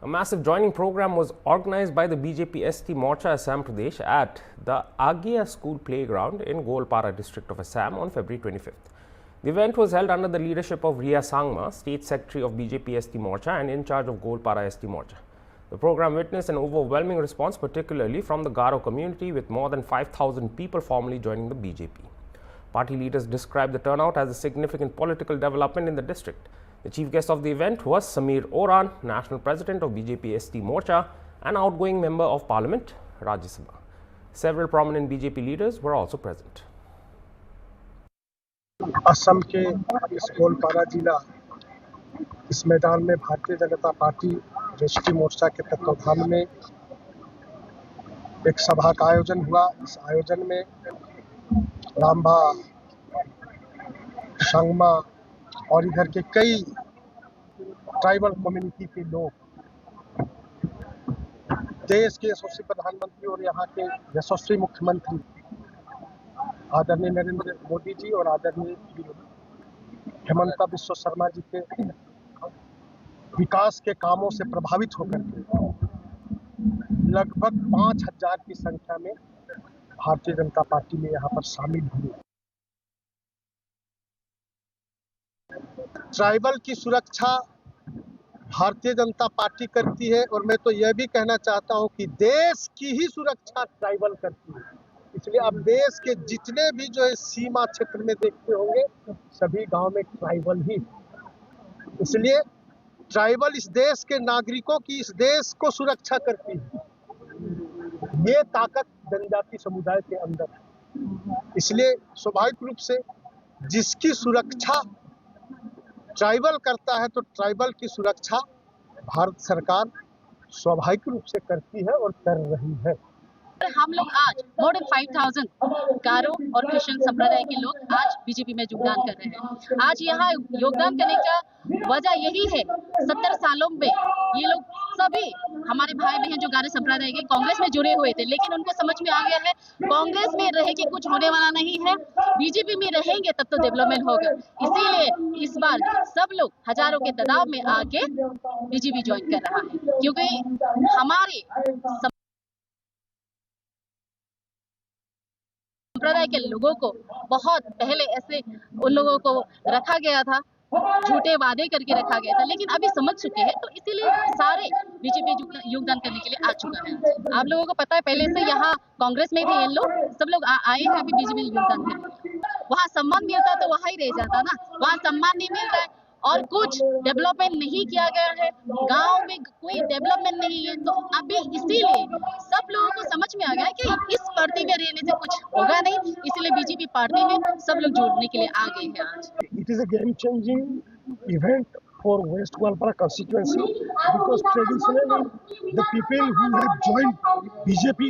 A massive joining program was organized by the BJP ST Morcha Assam Pradesh at the Agia School Playground in Golpara district of Assam on February 25th. The event was held under the leadership of Riya Sangma, State Secretary of BJP ST Morcha and in charge of Golpara ST Morcha. The program witnessed an overwhelming response, particularly from the Garo community, with more than 5,000 people formally joining the BJP. Party leaders described the turnout as a significant political development in the district. The chief guest of the event was Samir Oran, National President of BJP ST Morcha and outgoing Member of Parliament, Rajya Sabha. Several prominent BJP leaders were also present. Assam के इस गोलपारा जिला इस मैदान में Bharatiya Janata party राष्ट्रीय मोर्चा के तत्वाधान में एक सभा का आयोजन हुआ। इस आयोजन में रामबा, संगमा और इधर के कई ट्राइबल कम्युनिटी के लोग, देश के यशस्वी प्रधानमंत्री और यहाँ के यशस्वी मुख्यमंत्री आदरणीय नरेंद्र मोदी जी और आदरणीय हेमंता बिस्वा शर्मा जी के विकास के कामों से प्रभावित होकर के लगभग 5,000 की संख्या में भारतीय जनता पार्टी में यहाँ पर शामिल हुए। ट्राइबल की सुरक्षा भारतीय जनता पार्टी करती है और मैं तो यह भी कहना चाहता हूं कि देश की ही सुरक्षा ट्राइबल करती है। इसलिए आप देश के जितने भी जो है सीमा क्षेत्र में देखते होंगे सभी गांव में ट्राइबल ही, इसलिए ट्राइबल इस देश के नागरिकों की, इस देश को सुरक्षा करती है। ये ताकत जनजाति समुदाय के अंदर है। इसलिए स्वाभाविक रूप से जिसकी सुरक्षा ट्राइबल करता है तो ट्राइबल की सुरक्षा भारत सरकार स्वाभाविक रूप से करती है और कर रही है। हम लोग आज मोर देन 5,000 गारो और क्रिश्चियन संप्रदाय के लोग आज बीजेपी में योगदान कर रहे हैं। आज यहाँ योगदान करने का वजह यही है, 70 सालों में ये लोग सभी हमारे भाई बहन जो गारो संप्रदाय के कांग्रेस में जुड़े हुए थे, लेकिन उनको समझ में आ गया है कांग्रेस में रह के कुछ होने वाला नहीं है, बीजेपी में रहेंगे तब तो डेवलपमेंट होगा। इसीलिए इस बार सब लोग हजारों के तादाद में आके बीजेपी ज्वाइन कर रहा है, क्योंकि हमारे संप्रदाय के लोगों को बहुत पहले ऐसे उन लोगों को रखा गया था, झूठे वादे करके रखा गया था, लेकिन अभी समझ चुके हैं तो इसीलिए सारे बीजेपी योगदान करने के लिए आ चुका है। आप लोगों को पता है पहले से यहाँ कांग्रेस में थे ये लोग, सब लोग आए हैं अभी बीजेपी में योगदान करने। वहाँ सम्मान मिलता तो वहाँ ही रह जाता ना, वहाँ सम्मान नहीं मिल रहा है और कुछ डेवलपमेंट नहीं किया गया है, गांव में कोई डेवलपमेंट नहीं है, तो अभी इसीलिए सब लोगों को समझ में आ गया है कि इस पार्टी में रहने से कुछ होगा नहीं, इसलिए बीजेपी पार्टी में सब लोग जुड़ने के लिए आ गए हैं आज। It is a game changing event for West Golpara constituency because traditionally the people who have joined BJP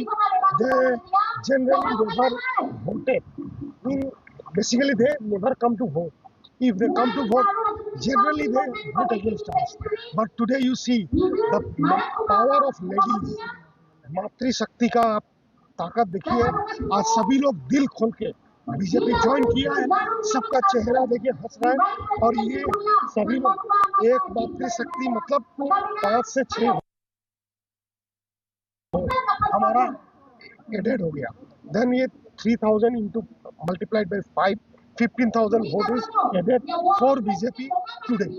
they generally never voted. Basically they never come to vote. If they come to vote, generally they vote against us. But today you see the power of ladies, मातृ शक्ति का आप ताकत देखिए। आज सभी लोग दिल खोल के बीजेपी ज्वाइन किया है, सबका चेहरा देखिए हंस रहा है और ये सभी लोग एक मातृ शक्ति मतलब 5 से 6 हमारा एडेड हो गया। देन ये 3,000 into multiplied by 5, 15,000 voters added for BJP today.